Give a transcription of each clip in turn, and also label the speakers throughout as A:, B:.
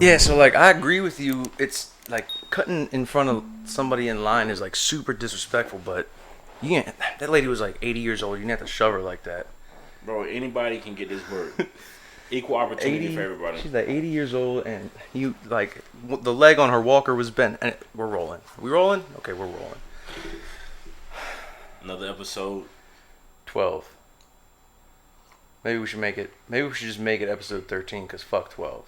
A: Yeah, so like I agree with you. It's like cutting in front of somebody in line is like super disrespectful, but you can't. That lady was like 80 years old. You didn't have to shove her like that.
B: Bro, anybody can get this work. Equal opportunity
A: 80,
B: for everybody.
A: she's like 80 years old, and you like the leg on her walker was bent, and we're rolling. We rolling? Okay, we're rolling.
B: Another episode.
A: 12. Maybe we should make it. Maybe we should just make it episode 13, cause fuck 12.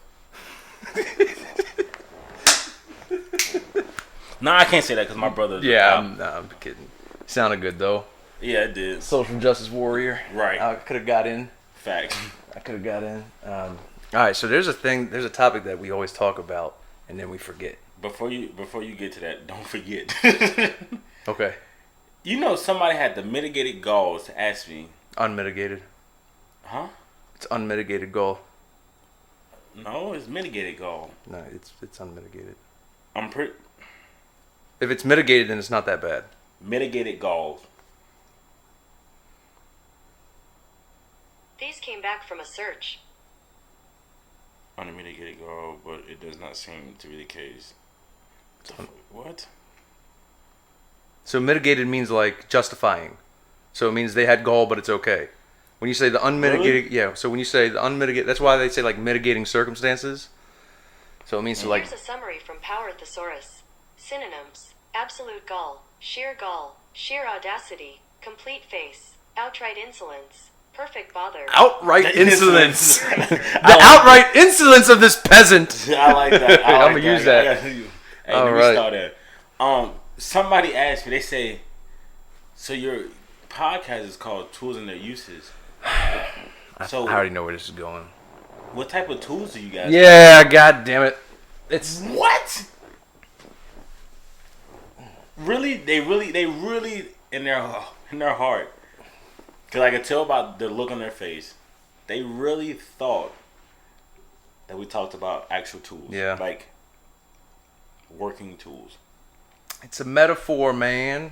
B: Nah, I can't say that because my brother.
A: Yeah, I'm kidding. Sounded good though.
B: Yeah, it did.
A: Social justice warrior.
B: Right.
A: I could have got in.
B: Fact.
A: I could have got in. All right, so there's a topic that we always talk about, and then we forget.
B: Before you get to that, don't forget.
A: Okay.
B: You know, somebody had the mitigated galls to ask me.
A: Unmitigated.
B: Huh?
A: It's unmitigated goal.
B: No, it's mitigated gall.
A: No, it's unmitigated.
B: I'm pretty.
A: If it's mitigated, then it's not that bad.
B: Mitigated galls.
C: These came back from a search.
B: Unmitigated gall, but it does not seem to be the case. What?
A: So mitigated means like justifying. So it means they had gall, but it's okay. When you say the unmitigated,
B: really?
A: yeah. So when you say the unmitigated, that's why they say like mitigating circumstances. So it means to like.
C: Here's a summary from Power Thesaurus. Synonyms: absolute gall, sheer audacity, complete face, outright insolence, perfect bother.
A: Outright insolence. The outright insolence of this peasant.
B: I like that.
A: I'm gonna use that.
B: Hey,
A: All
B: let me
A: right.
B: start that. Somebody asked me. They say, "So your podcast is called Tools and Their Uses." So
A: I already know where this is going.
B: what type of tools do you guys?
A: Yeah, god damn it. It's
B: What? Really? They really in their heart. Cause I could tell about the look on their face. They really thought that we talked about actual tools.
A: Yeah.
B: Like working tools.
A: it's a metaphor, man.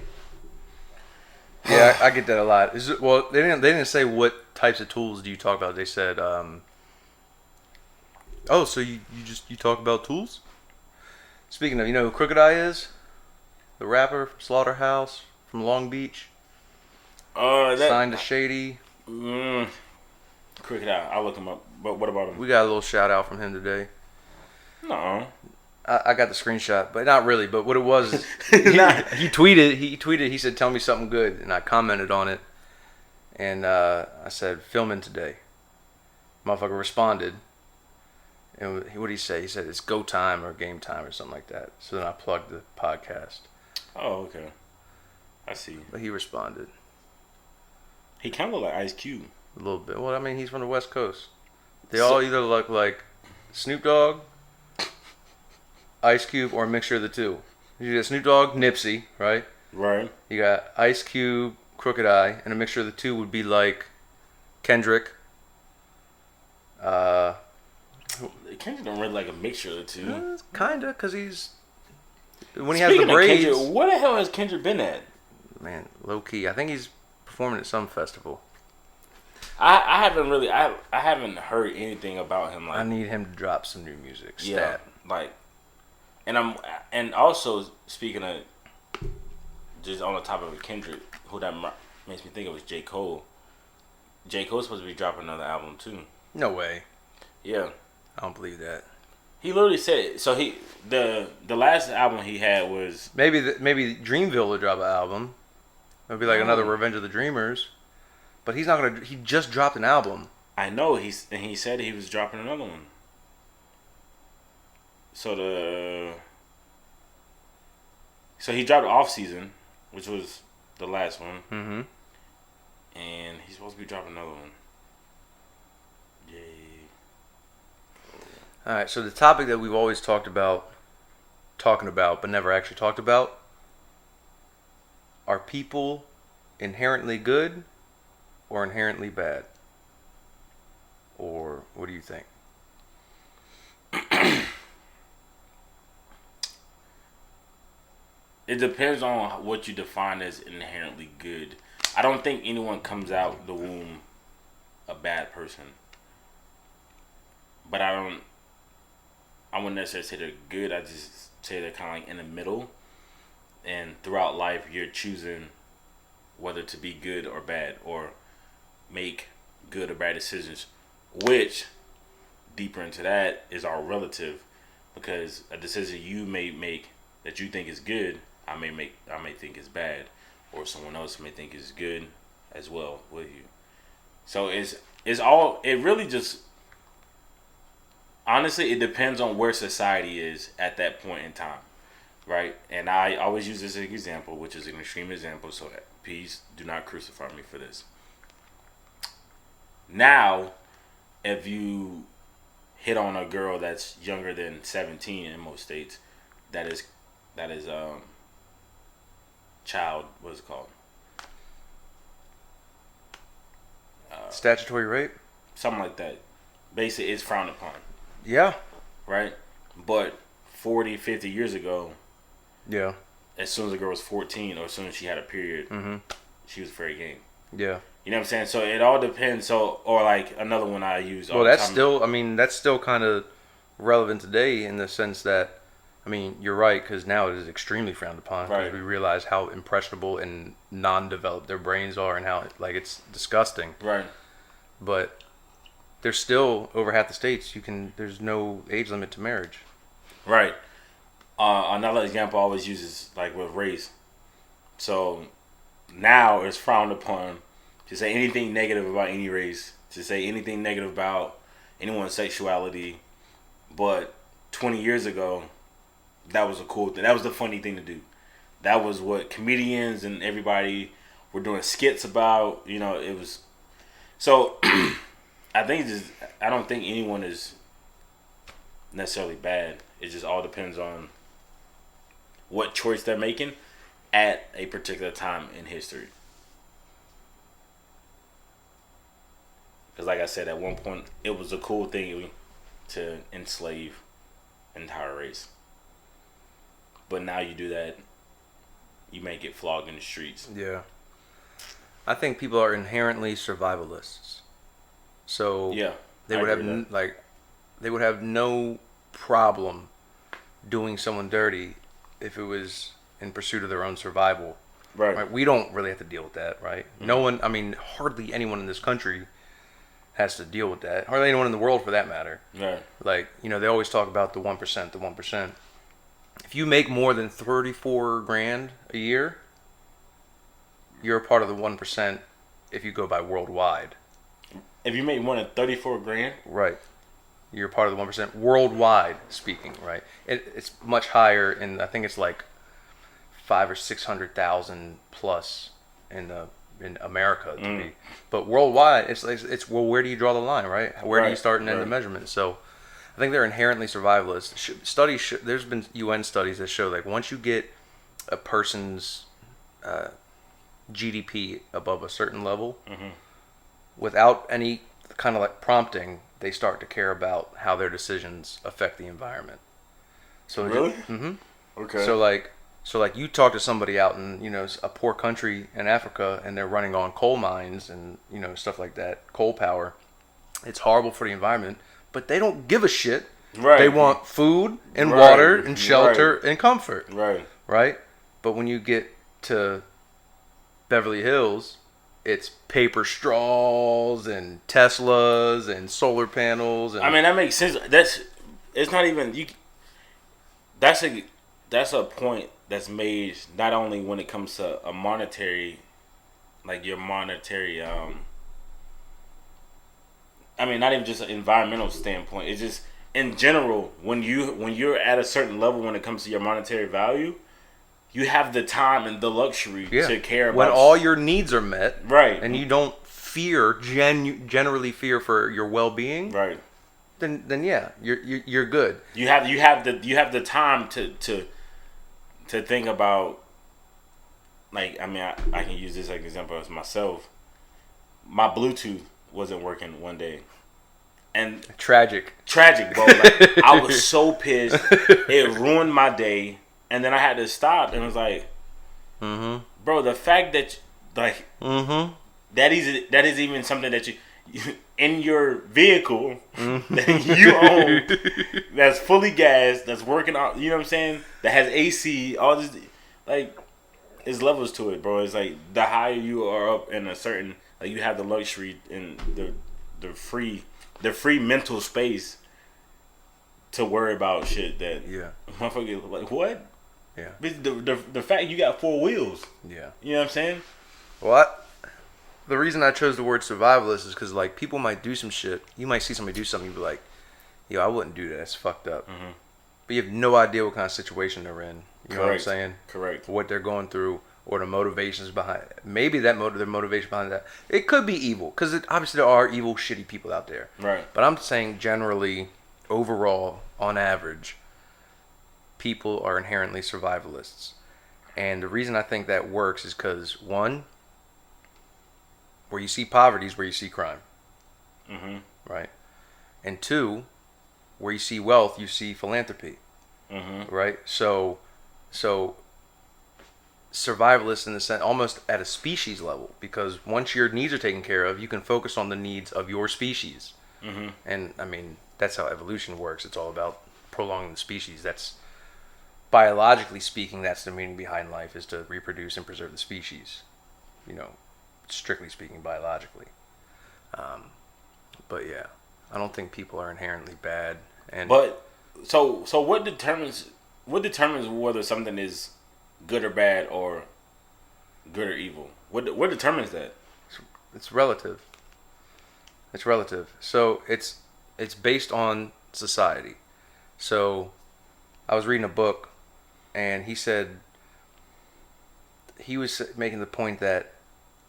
A: Yeah, I get that a lot. Well, they didn't say what types of tools do you talk about. They said, oh, so you talk about tools? Speaking of, you know who Crooked Eye is? The rapper from Slaughterhouse from Long Beach. Signed to Shady.
B: Cricket out. I'll look him up. But what about him?
A: We got a little shout out from him today.
B: No.
A: I got the screenshot, but not really. But what it was, is he tweeted. He said, "Tell me something good," and I commented on it, and I said, "Filming today." Motherfucker responded, and what did he say? He said, "It's go time or game time or something like that." So then I plugged the podcast.
B: Oh, okay. I see.
A: But he responded
B: He kind of look like Ice Cube.
A: a little bit. Well, I mean, he's from the West Coast. They all either look like Snoop Dogg, Ice Cube, or a mixture of the two. You got Snoop Dogg, Nipsey, right?
B: Right.
A: You got Ice Cube, Crooked Eye, and a mixture of the two would be like Kendrick.
B: Kendrick don't really like a mixture of the two.
A: Kinda, because he's when he has
B: Speaking
A: the
B: of
A: braids.
B: Kendrick, where the hell has Kendrick been at?
A: Man, low key. I think he's performing at some festival.
B: I haven't really I haven't heard anything about him. Like
A: I need him to drop some new music.
B: yeah, like, and also speaking of just on the topic of Kendrick, who that makes me think of is J. Cole. J. Cole's supposed to be dropping another album too.
A: No way.
B: Yeah.
A: I don't believe that.
B: He literally said it. So the last album he had was
A: Maybe Dreamville will drop an album. It'll be like another Revenge of the Dreamers. But he's not gonna. He just dropped an album.
B: I know he said he was dropping another one. So he dropped Off Season, which was the last one.
A: Mm-hmm.
B: And he's supposed to be dropping another one. Yay.
A: All right. So the topic that we've always talking about, but never actually talked about, are people inherently good or inherently bad? Or what do you think?
B: It depends on what you define as inherently good. I don't think anyone comes out the womb a bad person. But I wouldn't necessarily say they're good. I just say they're kind of like in the middle. And throughout life, you're choosing whether to be good or bad, or make good or bad decisions. Which, deeper into that, is all relative, because a decision you may make that you think is good, I may think is bad, or someone else may think is good as well with you. So it really just, honestly, it depends on where society is at that point in time, right? And I always use this as an example, which is an extreme example, so please do not crucify me for this. Now, if you hit on a girl that's younger than 17 in most states, that is child, what's it called?
A: Statutory rape?
B: Something like that. Basically, it's frowned upon.
A: Yeah.
B: Right? But 40, 50 years ago,
A: yeah,
B: as soon as a girl was 14 or as soon as she had a period, she was fair game.
A: Yeah.
B: You know what I'm saying? So it all depends. So, or like another one I use all
A: well,
B: the
A: that's
B: time.
A: still, I mean, that's still kind of relevant today in the sense that, I mean, you're right, because now it is extremely frowned upon, because
B: Right.
A: we realize how impressionable and non-developed their brains are, and how, like, it's disgusting.
B: Right.
A: But there's still, over half the states, there's no age limit to marriage.
B: Right. Another example I always use is like with race. So now it's frowned upon to say anything negative about any race, to say anything negative about anyone's sexuality. But 20 years ago, that was a cool thing. That was the funny thing to do. That was what comedians and everybody were doing skits about. You know, it was. So I don't think anyone is necessarily bad. It just all depends on what choice they're making at a particular time in history. Because like I said, at one point, it was a cool thing to enslave an entire race. But now you do that, you may get flogged in the streets.
A: Yeah. I think people are inherently survivalists. So
B: yeah,
A: they would have no problem doing someone dirty if it was in pursuit of their own survival.
B: Right.
A: We don't really have to deal with that, right? Mm-hmm. No one, I mean, hardly anyone in this country has to deal with that. Hardly anyone in the world, for that matter.
B: Right.
A: Like, you know, they always talk about the 1%, the 1%. If you make more than 34 grand a year, you're a part of the 1% if you go by worldwide.
B: If you make more than 34 grand?
A: Right. You're part of the 1% worldwide speaking, right? It's much higher, and I think it's like 500,000 or 600,000 plus in America to be. But worldwide, it's well, where do you draw the line, right? Where do you start and end the measurement? So I think they're inherently survivalist. There's been UN studies that show, like, once you get a person's GDP above a certain level, without any kind of like prompting, they start to care about how their decisions affect the environment. So
B: really?
A: Okay. So like you talk to somebody out in, you know, a poor country in Africa, and they're running on coal mines and, you know, stuff like that, coal power. It's horrible for the environment, but they don't give a shit.
B: Right.
A: They want food and water and shelter and comfort.
B: Right.
A: Right? But when you get to Beverly Hills, it's paper straws and Teslas and solar panels. And
B: I mean, that makes sense. It's not even you. That's a point that's made not only when it comes to a monetary, like your monetary. I mean, not even just an environmental standpoint. It's just in general when you're at a certain level when it comes to your monetary value. You have the time and the luxury to care about...
A: When all your needs are met.
B: Right.
A: And you don't generally fear for your well-being.
B: Right.
A: Then yeah, you're good.
B: You have the time to think about, like, I mean, I can use this as an example as myself. My Bluetooth wasn't working one day. And... Tragic, bro. Like, I was so pissed. It ruined my day. And then I had to stop and was like, bro, the fact that, like, that is even something that you, in your vehicle that you own, that's fully gassed, that's working out. You know what I'm saying? That has AC. All this, like, there's levels to it, bro. It's like the higher you are up in a certain, like, you have the luxury and the free mental space to worry about shit that motherfucker like what?
A: Yeah.
B: The fact you got 4 wheels.
A: Yeah.
B: You know what I'm saying?
A: Well, the reason I chose the word survivalist is because, like, people might do some shit. You might see somebody do something, you be like, yo, I wouldn't do that. That's fucked up. Mm-hmm. But you have no idea what kind of situation they're in. You know what I'm saying?
B: Correct.
A: What they're going through or the motivations behind it. Maybe their motivation behind that. It could be evil because obviously there are evil, shitty people out there.
B: Right.
A: But I'm saying generally, overall, on average, people are inherently survivalists. And the reason I think that works is because, one, where you see poverty is where you see crime.
B: Mm-hmm.
A: Right? And two, where you see wealth, you see philanthropy.
B: Mm-hmm.
A: Right? So survivalists in the sense, almost at a species level, because once your needs are taken care of, you can focus on the needs of your species.
B: Mm-hmm.
A: And, I mean, that's how evolution works. It's all about prolonging the species. That's, biologically speaking, that's the meaning behind life, is to reproduce and preserve the species. You know, strictly speaking, biologically. But yeah, I don't think people are inherently bad. And
B: but so what determines whether something is good or bad or good or evil? What determines that?
A: It's relative. It's relative. So it's based on society. So I was reading a book, and he was making the point that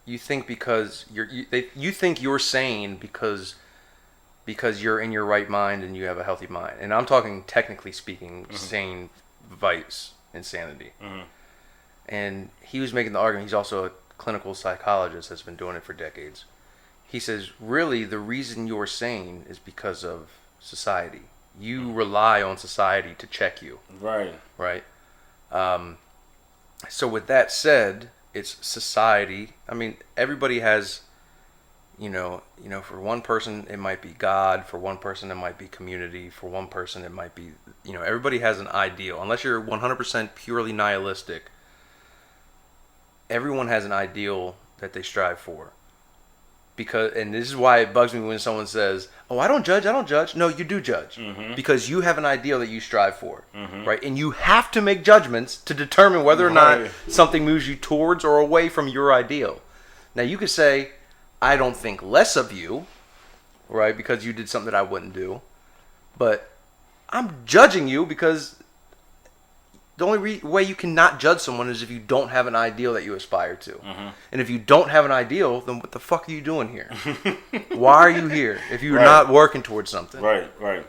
A: you think because you think you're sane because you're in your right mind and you have a healthy mind. And I'm talking technically speaking, mm-hmm. sane vice, insanity. Mm-hmm. And he was making the argument, he's also a clinical psychologist that's been doing it for decades. He says, really, the reason you're sane is because of society. You rely on society to check you.
B: Right.
A: Right? So with that said, it's society. I mean, everybody has, you know, for one person it might be God, for one person it might be community, for one person it might be, everybody has an ideal. Unless you're 100% purely nihilistic, everyone has an ideal that they strive for. And this is why it bugs me when someone says, "Oh, I don't judge." No, you do judge. Mm-hmm. Because you have an ideal that you strive for, mm-hmm. right? And you have to make judgments to determine whether or not something moves you towards or away from your ideal. Now, you could say, "I don't think less of you," right? Because you did something that I wouldn't do. But I'm judging you because the only way you cannot judge someone is if you don't have an ideal that you aspire to. Mm-hmm. And if you don't have an ideal, then what the fuck are you doing here? Why are you here if you're not working towards something?
B: Right.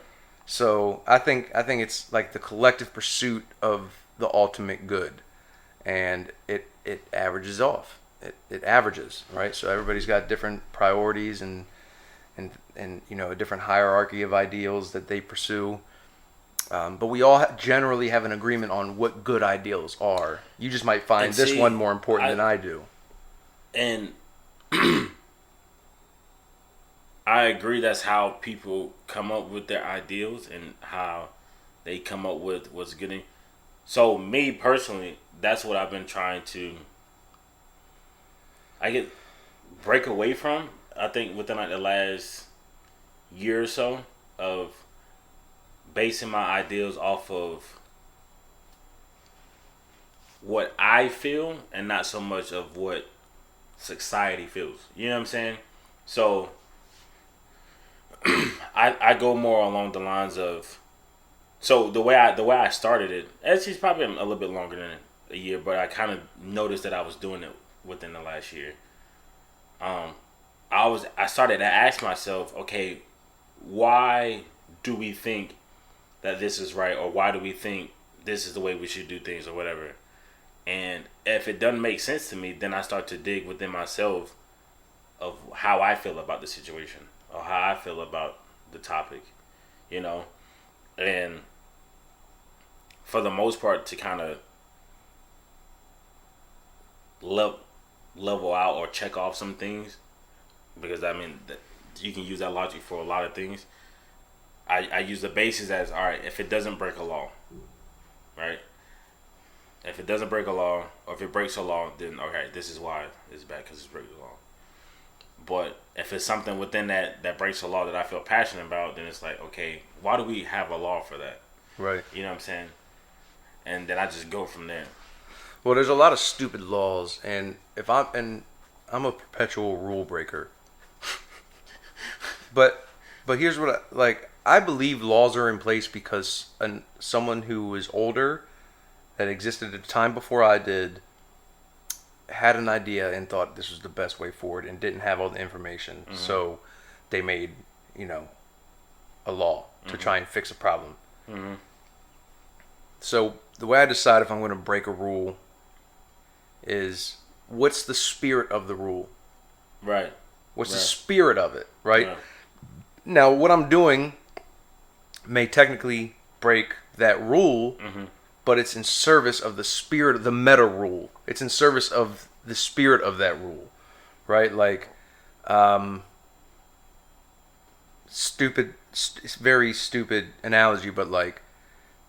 A: So I think it's like the collective pursuit of the ultimate good, and it averages off. It averages, right? So everybody's got different priorities and a different hierarchy of ideals that they pursue. But we all generally have an agreement on what good ideals are. You just might find this one more important than I do. And
B: I agree that's how people come up with their ideals and how they come up with what's good. So me personally, that's what I've been trying to break away from. I think within like the last year or so of basing my ideals off of what I feel and not so much of what society feels. You know what I'm saying? So I go more along the lines of, so the way I started it, it's probably a little bit longer than a year, but I kind of noticed that I was doing it within the last year. I started to ask myself, okay, why do we think that this is right, or why do we think this is the way we should do things, or whatever? And if it doesn't make sense to me, then I start to dig within myself of how I feel about the situation, or how I feel about the topic, and for the most part to kind of level out or check off some things, because I mean you can use that logic for a lot of things. I use the basis as, all right, if it doesn't break a law, right? If it doesn't break a law, or if it breaks a law, then okay, this is why it's bad, because it's breaking the law. But if it's something within that breaks a law that I feel passionate about, then it's like, okay, why do we have a law for that?
A: Right.
B: You know what I'm saying? And then I just go from there.
A: Well, there's a lot of stupid laws, and I'm a perpetual rule breaker. but here's what I believe laws are in place because someone who was older, that existed at the time before I did, had an idea and thought this was the best way forward and didn't have all the information. Mm-hmm. So they made, a law to try and fix a problem. Mm-hmm. So the way I decide if I'm going to break a rule is, what's the spirit of the rule?
B: Right.
A: What's the spirit of it, right? Yeah. Now, what I'm doing may technically break that rule, but it's in service of the spirit of the meta rule. It's in service of the spirit of that rule, right? Like, very stupid analogy, but like,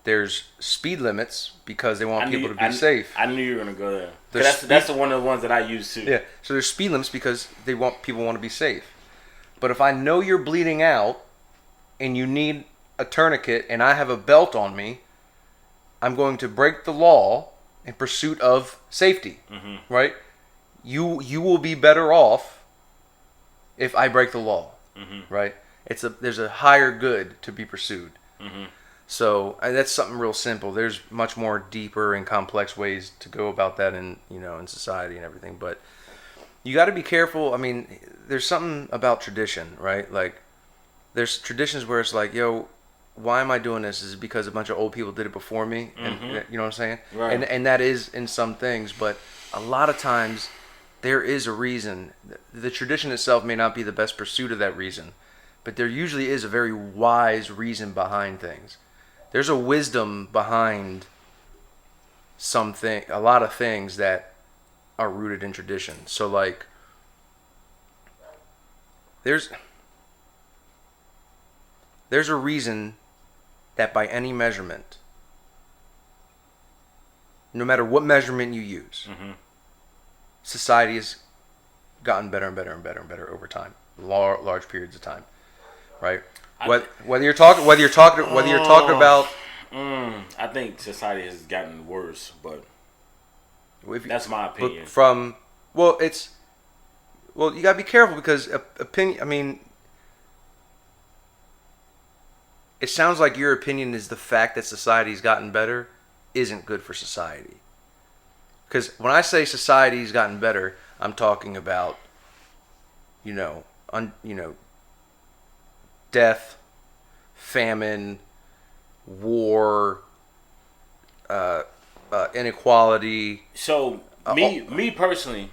A: there's speed limits because they want people to be safe.
B: I knew you were gonna go there. That's one of the ones that I use too.
A: Yeah. So there's speed limits because people want to be safe. But if I know you're bleeding out and you need a tourniquet and I have a belt on me, I'm going to break the law in pursuit of safety. Mm-hmm. Right? You will be better off if I break the law. Mm-hmm. Right? There's a higher good to be pursued. Mm-hmm. So that's something real simple. There's much more deeper and complex ways to go about that in society and everything. But you got to be careful. I mean, there's something about tradition, right? Like, there's traditions where it's like, yo, why am I doing this? Is it because a bunch of old people did it before me? And you know what I'm saying? Right. And that is in some things, but a lot of times there is a reason. The tradition itself may not be the best pursuit of that reason, but there usually is a very wise reason behind things. There's a wisdom behind a lot of things that are rooted in tradition. So like, there's a reason that by any measurement, no matter what measurement you use, society has gotten better and better and better and better over time, large periods of time, right? Whether you're talking about,
B: I think society has gotten worse, but that's my opinion.
A: You gotta be careful because opinion. I mean, it sounds like your opinion is the fact that society's gotten better isn't good for society. Because when I say society's gotten better, I'm talking about, death, famine, war, inequality.
B: So me personally,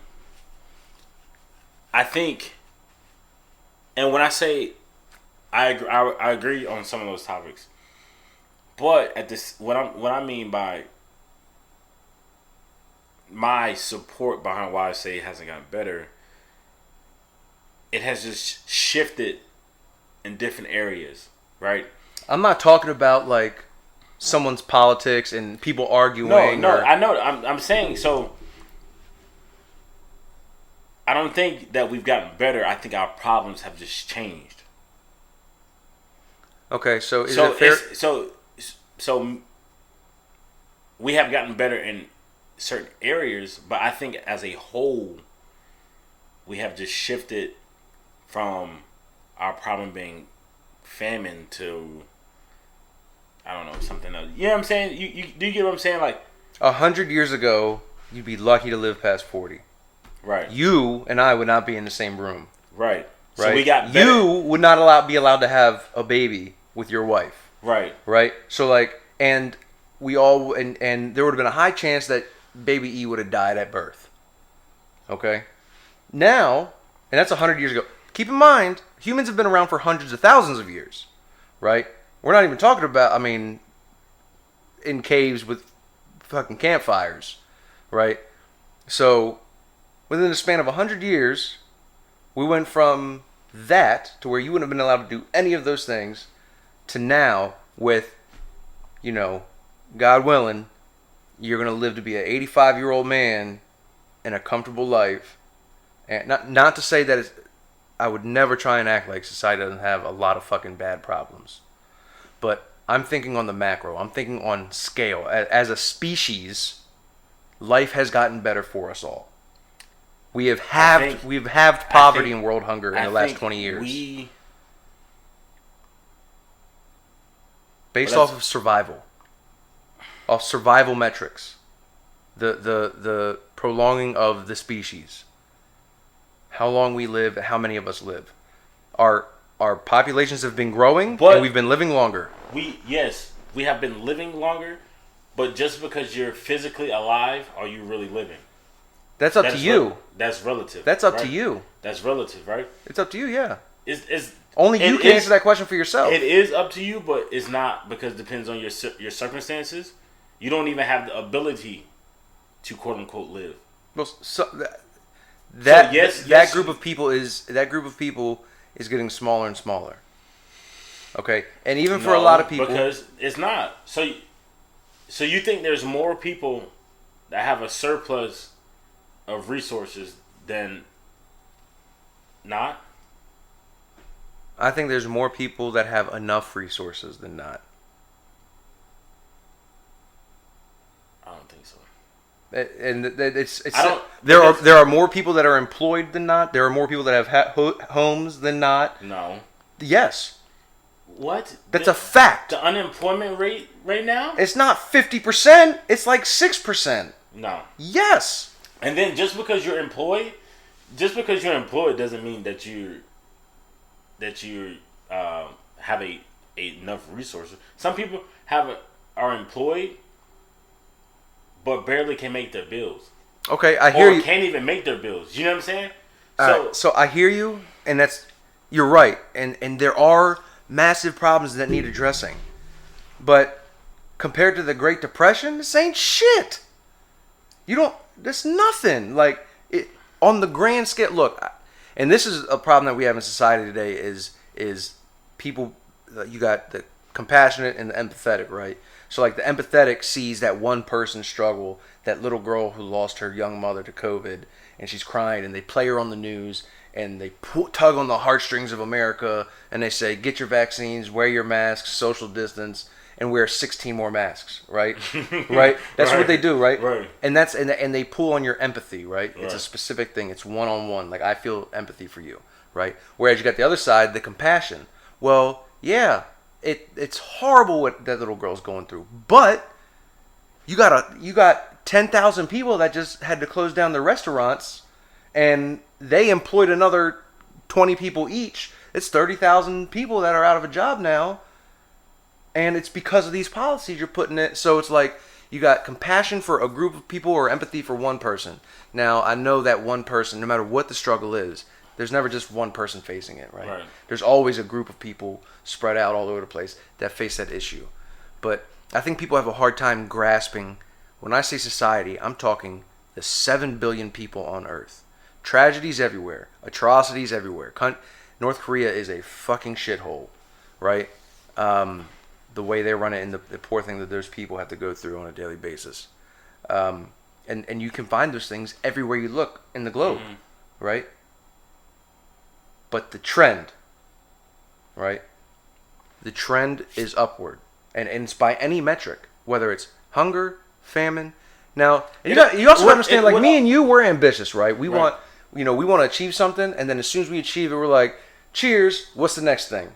B: I think, and when I say I agree on some of those topics, but what I mean by my support behind why I say it hasn't gotten better, it has just shifted in different areas, right?
A: I'm not talking about like someone's politics and people arguing.
B: No, I know. I'm saying, so I don't think that we've gotten better. I think our problems have just changed.
A: Okay, so is it fair?
B: So we have gotten better in certain areas, but I think as a whole, we have just shifted from our problem being famine to, I don't know, something else. You know what I'm saying? You do you get what I'm saying? Like
A: 100 years ago, you'd be lucky to live past 40.
B: Right.
A: You and I would not be in the same room.
B: Right.
A: Right.
B: So we got better.
A: You would not be allowed to have a baby with your wife.
B: Right.
A: Right. So like, and we all and there would have been a high chance that baby E would have died at birth. Okay. Now, and that's 100 years ago. Keep in mind, humans have been around for hundreds of thousands of years, right? We're not even talking about, in caves with fucking campfires, right? So, within the span of 100 years, we went from that to where you wouldn't have been allowed to do any of those things to now with, God willing, you're going to live to be an 85-year-old man in a comfortable life. And not to say that I would never try and act like society doesn't have a lot of fucking bad problems. But I'm thinking on the macro. I'm thinking on scale. As a species, life has gotten better for us all. We've halved poverty and world hunger in the last 20 years. Based off of survival. Off survival metrics. The prolonging of the species. How long we live, how many of us live. Our populations have been growing, and we've been living longer. We
B: have been living longer, but just because you're physically alive, are you really living?
A: That's up to you.
B: That's relative.
A: That's up to you.
B: That's relative, right?
A: It's up to you, yeah.
B: It's
A: only you can answer that question for yourself.
B: It is up to you, but it's not, because it depends on your circumstances. You don't even have the ability to quote unquote live.
A: Well, that group of people is getting smaller and smaller. Okay, and even for a lot of people,
B: because it's not. So you think there's more people that have a surplus of resources than not?
A: I think there's more people that have enough resources than not.
B: I don't think so.
A: And there are more people that are employed than not. There are more people that have homes than not.
B: No.
A: Yes.
B: What?
A: That's a fact.
B: The unemployment rate right now?
A: It's not 50%. It's like 6%.
B: No.
A: Yes.
B: And then just because you're employed doesn't mean that you have enough resources. Some people are employed, but barely can make their bills.
A: Okay, I hear you.
B: Or can't even make their bills. You know what I'm saying?
A: So I hear you, and you're right. And there are massive problems that need addressing. But compared to the Great Depression, this ain't shit. There's nothing. Like, on the grand scale, look, and this is a problem that we have in society today is people, you got the compassionate and the empathetic, right? So like the empathetic sees that one person struggle, that little girl who lost her young mother to COVID, and she's crying, and they play her on the news, and they tug on the heartstrings of America, and they say, get your vaccines, wear your masks, social distance, and wear 16 more masks, right? Right? That's what they do, right?
B: Right.
A: And and they pull on your empathy, right? It's a specific thing. It's one-on-one. Like, I feel empathy for you, right? Whereas you got the other side, the compassion. Well, yeah, it's horrible what that little girl's going through, but you got 10,000 people that just had to close down their restaurants, and they employed another 20 people each. It's 30,000 people that are out of a job now. And it's because of these policies you're putting it. So it's like you got compassion for a group of people or empathy for one person. Now, I know that one person, no matter what the struggle is, there's never just one person facing it, right? There's always a group of people spread out all over the place that face that issue. But I think people have a hard time grasping, when I say society, I'm talking the 7 billion people on Earth. Tragedies everywhere. Atrocities everywhere. North Korea is a fucking shithole, right? The way they run it, and the poor thing that those people have to go through on a daily basis. And you can find those things everywhere you look in the globe, right? But the trend, right? The trend is upward. And it's by any metric, whether it's hunger, famine. Now, you also understand, like, me and you, we're ambitious, right? We want to achieve something, and then as soon as we achieve it, we're like, cheers, what's the next thing,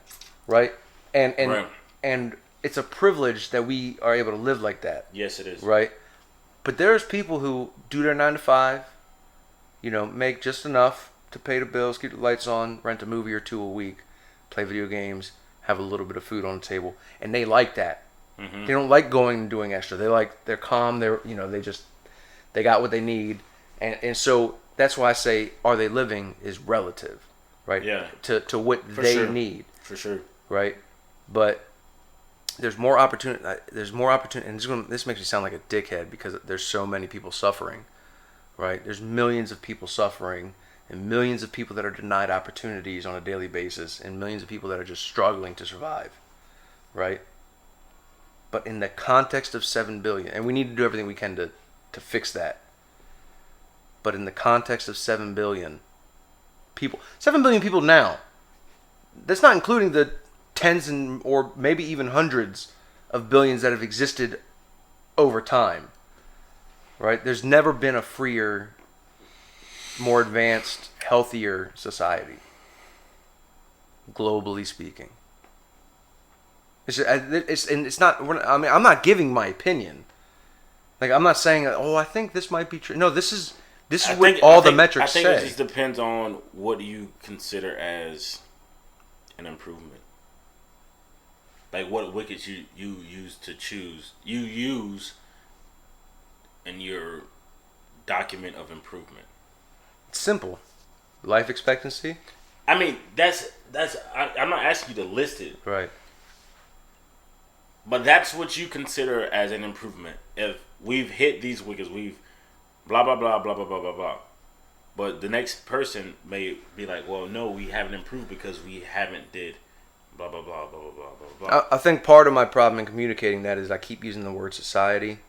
A: right? And it's a privilege that we are able to live like that.
B: Yes, it is.
A: Right? But there's people who do their 9 to 5, make just enough to pay the bills, keep the lights on, rent a movie or two a week, play video games, have a little bit of food on the table, and they like that. Mm-hmm. They don't like going and doing extra. They're calm. They got what they need, and so that's why I say, are they living is relative, right?
B: Yeah.
A: To what they need.
B: For sure.
A: Right, but there's more opportunity. And this makes me sound like a dickhead because there's so many people suffering, right? There's millions of people suffering and millions of people that are denied opportunities on a daily basis, and millions of people that are just struggling to survive, right? But in the context of 7 billion, and we need to do everything we can to fix that. But in the context of 7 billion people, 7 billion people now, that's not including the tens and or maybe even hundreds of billions that have existed over time, right? There's never been a freer, more advanced, healthier society, globally speaking. It's not. I mean, I'm not giving my opinion. Like, I'm not saying, oh, I think this might be true. No, this is what all the metrics say.
B: I think it just depends on what you consider as an improvement. Like, what wickets you use in your document of improvement.
A: It's simple. Life expectancy.
B: I mean, I'm not asking you to list it.
A: Right.
B: But that's what you consider as an improvement. If we've hit these wickets, we've blah, blah, blah, blah, blah, blah, blah, blah. But the next person may be like, well, no, we haven't improved because we haven't did blah, blah, blah, blah, blah, blah, blah.
A: I think part of my problem in communicating that is I keep using the word society.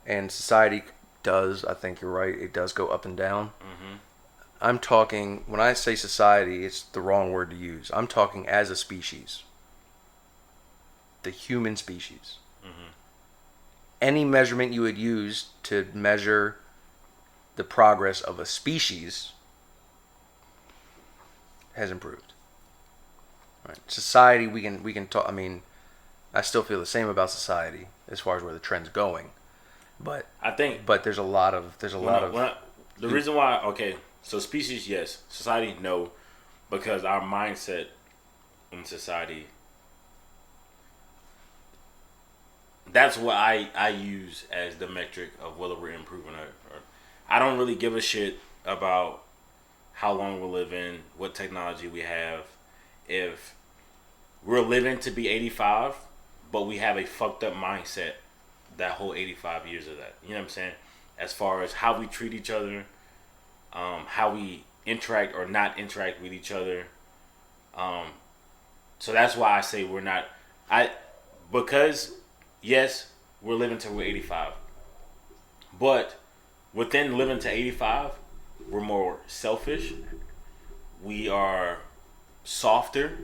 A: And society does, I think you're right, it does go up and down. Mm-hmm. I'm talking, when I say society, it's the wrong word to use. I'm talking as a species. The human species. Mm-hmm. Any measurement you would use to measure the progress of a species has improved. Right. Society, we can talk. I mean, I still feel the same about society as far as where the trend's going, but there's a lot of
B: the reason why. Okay, so species, yes. Society, no, because our mindset in society. That's what I use as the metric of whether we're improving or I don't really give a shit about how long we're living, what technology we have. If we're living to be 85, but we have a fucked up mindset that whole 85 years of that. You know what I'm saying? As far as how we treat each other, how we interact or not interact with each other. So that's why I say we're not... Because... Yes, we're living till we're 85. But within living to 85, we're more selfish. We are softer.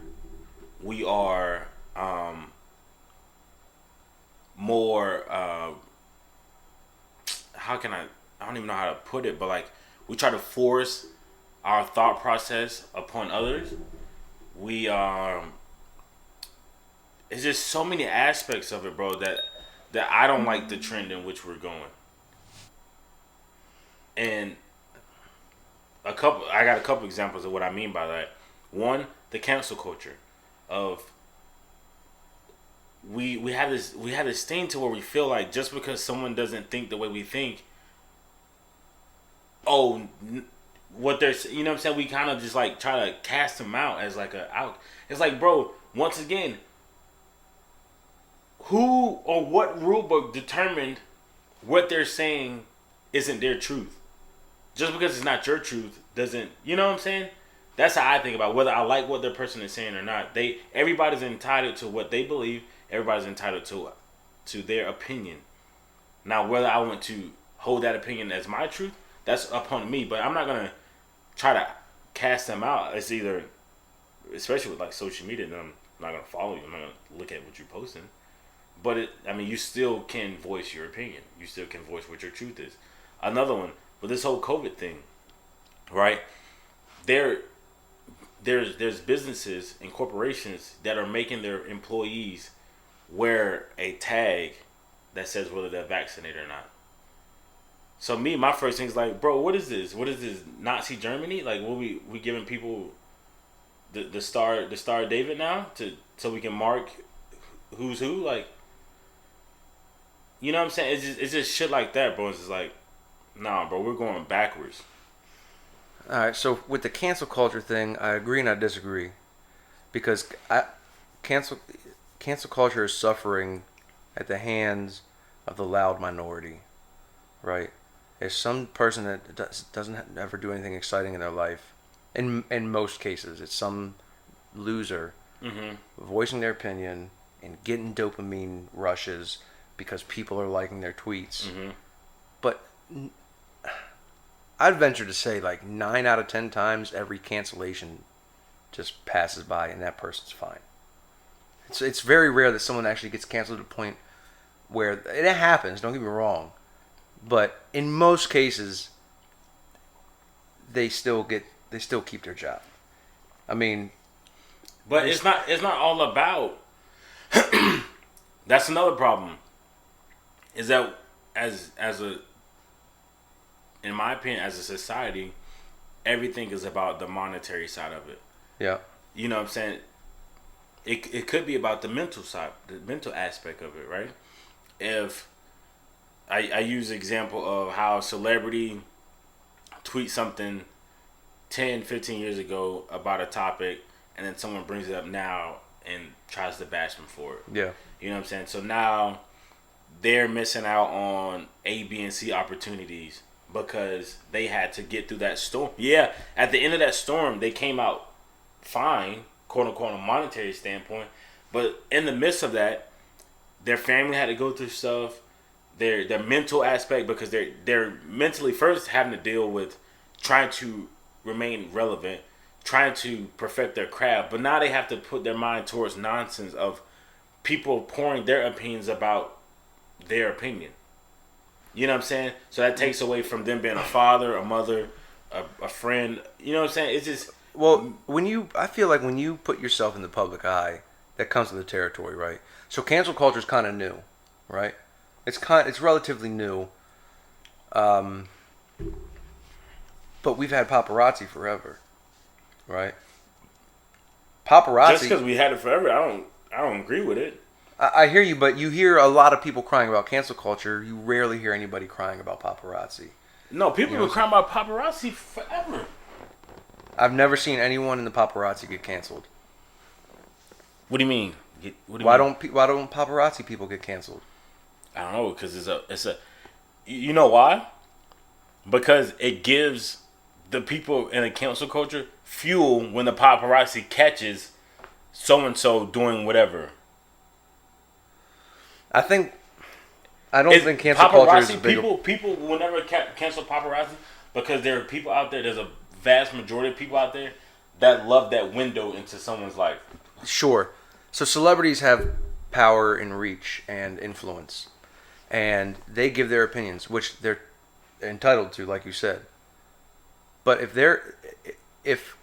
B: We are more... how can I don't even know how to put it, but like we try to force our thought process upon others. We it's just so many aspects of it, bro, that I don't like the trend in which we're going. And I got a couple examples of what I mean by that. One, the cancel culture of we have this thing to where we feel like just because someone doesn't think the way we think, what they're, you know what I'm saying, we kind of just like try to cast them out as like a out. It's like, bro, once again, who or what rule book determined what they're saying isn't their truth? Just because it's not your truth doesn't, you know what I'm saying? That's how I think about whether I like what the person is saying or not. Everybody's entitled to what they believe. Everybody's entitled to their opinion. Now, whether I want to hold that opinion as my truth, that's upon me. But I'm not gonna try to cast them out. It's either, especially with like social media, I'm not gonna follow you. I'm not gonna look at what you're posting. But you still can voice your opinion. You still can voice what your truth is. Another one with this whole COVID thing, right? There's businesses and corporations that are making their employees wear a tag that says whether they're vaccinated or not. So my first thing is like, bro, what is this? What is this, Nazi Germany? Like, what we giving people the Star of David now so we can mark who's who? Like, you know what I'm saying? It's just shit like that, bro. It's just like, nah, bro, we're going backwards.
A: All right, so with the cancel culture thing, I agree and I disagree, because cancel culture is suffering at the hands of the loud minority, right? is some person that doesn't ever do anything exciting in their life. In most cases, it's some loser voicing their opinion and getting dopamine rushes because people are liking their tweets. But I'd venture to say like 9 out of 10 times every cancellation just passes by and that person's fine. It's very rare that someone actually gets canceled to the point where it happens. Don't get me wrong, but in most cases, they still keep their job. I mean,
B: but it's not all about. That's another problem. Is that in my opinion, as a society, everything is about the monetary side of it.
A: Yeah.
B: You know what I'm saying? It could be about the mental side, the mental aspect of it, right? If I use the example of how a celebrity tweets something 10, 15 years ago about a topic, and then someone brings it up now and tries to bash them for it.
A: Yeah.
B: You know what I'm saying? So now they're missing out on A, B, and C opportunities because they had to get through that storm. Yeah, at the end of that storm, they came out fine, quote unquote, on a monetary standpoint. But in the midst of that, their family had to go through stuff. Their mental aspect, because they're mentally first having to deal with trying to remain relevant, trying to perfect their craft. But now they have to put their mind towards nonsense of people pouring their opinions about their opinion. You know what I'm saying? So that takes away from them being a father, a mother, a friend. You know what I'm saying? It's just...
A: Well, I feel like when you put yourself in the public eye, that comes with the territory, right? So cancel culture is kind of new, right? It's relatively new. But we've had paparazzi forever, right? Paparazzi.
B: Just because we had it forever, I don't agree with it.
A: I hear you, but you hear a lot of people crying about cancel culture. You rarely hear anybody crying about paparazzi.
B: No, people have been crying about paparazzi forever.
A: I've never seen anyone in the paparazzi get canceled.
B: What do you mean?
A: Why don't paparazzi people get canceled?
B: I don't know, because it's a. You know why? Because it gives the people in the cancel culture fuel when the paparazzi catches so and so doing whatever.
A: I don't think cancel culture is
B: people will never cancel paparazzi because there are people out there. There's a vast majority of people out there that love that window into someone's life.
A: Sure. So celebrities have power and reach and influence, and they give their opinions, which they're entitled to, like you said. But if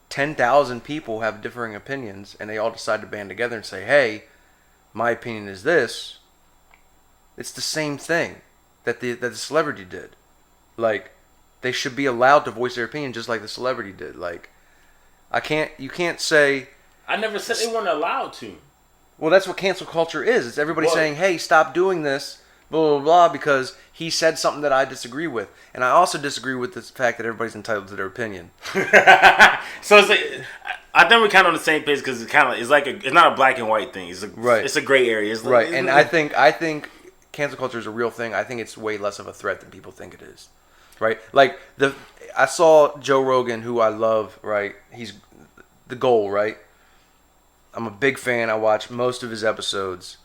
A: 10,000 people have differing opinions and they all decide to band together and say, "Hey, my opinion is this," it's the same thing that the celebrity did. Like, they should be allowed to voice their opinion just like the celebrity did. Like, you can't say...
B: I never said they weren't allowed to.
A: Well, that's what cancel culture is. It's everybody saying, "Hey, stop doing this, blah, blah, blah," because he said something that I disagree with. And I also disagree with the fact that everybody's entitled to their opinion.
B: So it's like, I think we're kind of on the same page because it's not a black and white thing. It's a gray area. It's
A: right. And I think cancel culture is a real thing. I think it's way less of a threat than people think it is. Right? Like, I saw Joe Rogan, who I love, right? He's the goal, right? I'm a big fan. I watch most of his episodes,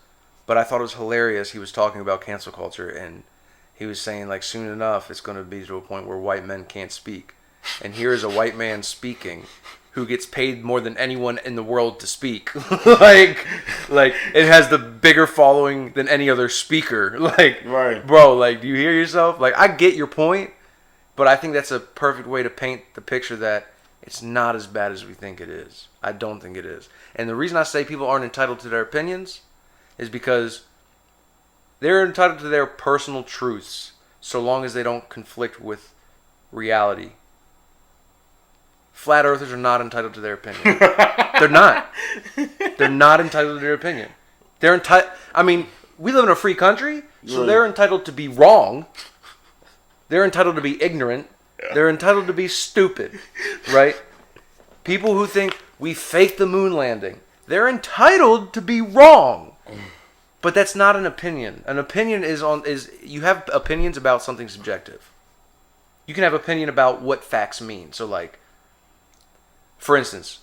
A: but I thought it was hilarious. He was talking about cancel culture, and he was saying, like, soon enough, it's going to be to a point where white men can't speak. And here is a white man speaking who gets paid more than anyone in the world to speak. like it has the bigger following than any other speaker. Like,
B: right.
A: Bro, like, do you hear yourself? Like, I get your point, but I think that's a perfect way to paint the picture that it's not as bad as we think it is. I don't think it is. And the reason I say people aren't entitled to their opinions is because they're entitled to their personal truths so long as they don't conflict with reality. Flat earthers are not entitled to their opinion. They're not. They're not entitled to their opinion. They're entitled. I mean, we live in a free country, so they're entitled to be wrong. They're entitled to be ignorant. They're entitled to be stupid, right? People who think we faked the moon landing, they're entitled to be wrong. But that's not an opinion. An opinion is you have opinions about something subjective. You can have opinion about what facts mean. So like, for instance,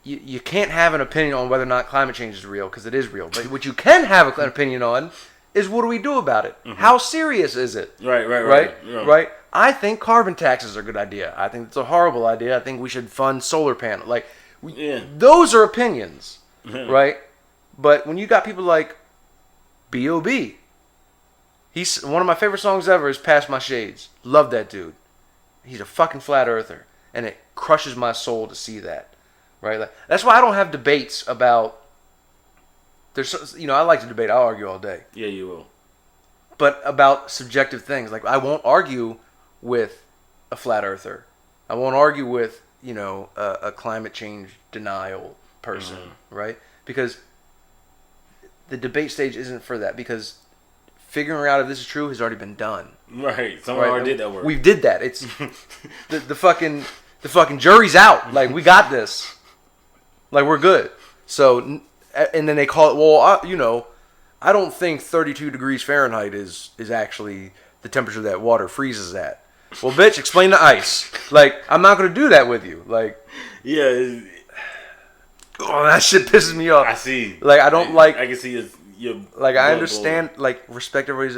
A: you can't have an opinion on whether or not climate change is real because it is real. But what you can have an opinion on is what do we do about it? Mm-hmm. How serious is it? Right. I think carbon taxes are a good idea. I think it's a horrible idea. I think we should fund solar panels. Those are opinions, right? But when you got people like B.O.B., he's one of my favorite songs ever is "Past My Shades." Love that dude. He's a fucking flat earther, and it crushes my soul to see that. Right? Like, that's why I don't have debates about. I like to debate. I'll argue all day.
B: Yeah, you will.
A: But about subjective things, like I won't argue with a flat earther. I won't argue with a climate change denial person, right? Because the debate stage isn't for that. Because figuring out if this is true has already been done.
B: Right. Someone already did that work.
A: We did that. It's the fucking jury's out. Like we got this. Like we're good. So, and then they call it. Well, I don't think 32 degrees Fahrenheit is actually the temperature that water freezes at. Well, bitch, explain the ice. Like, I'm not going to do that with you. Like,
B: yeah.
A: That shit pisses me off.
B: I see.
A: Like, I don't like.
B: I can see your
A: like, I understand. Like,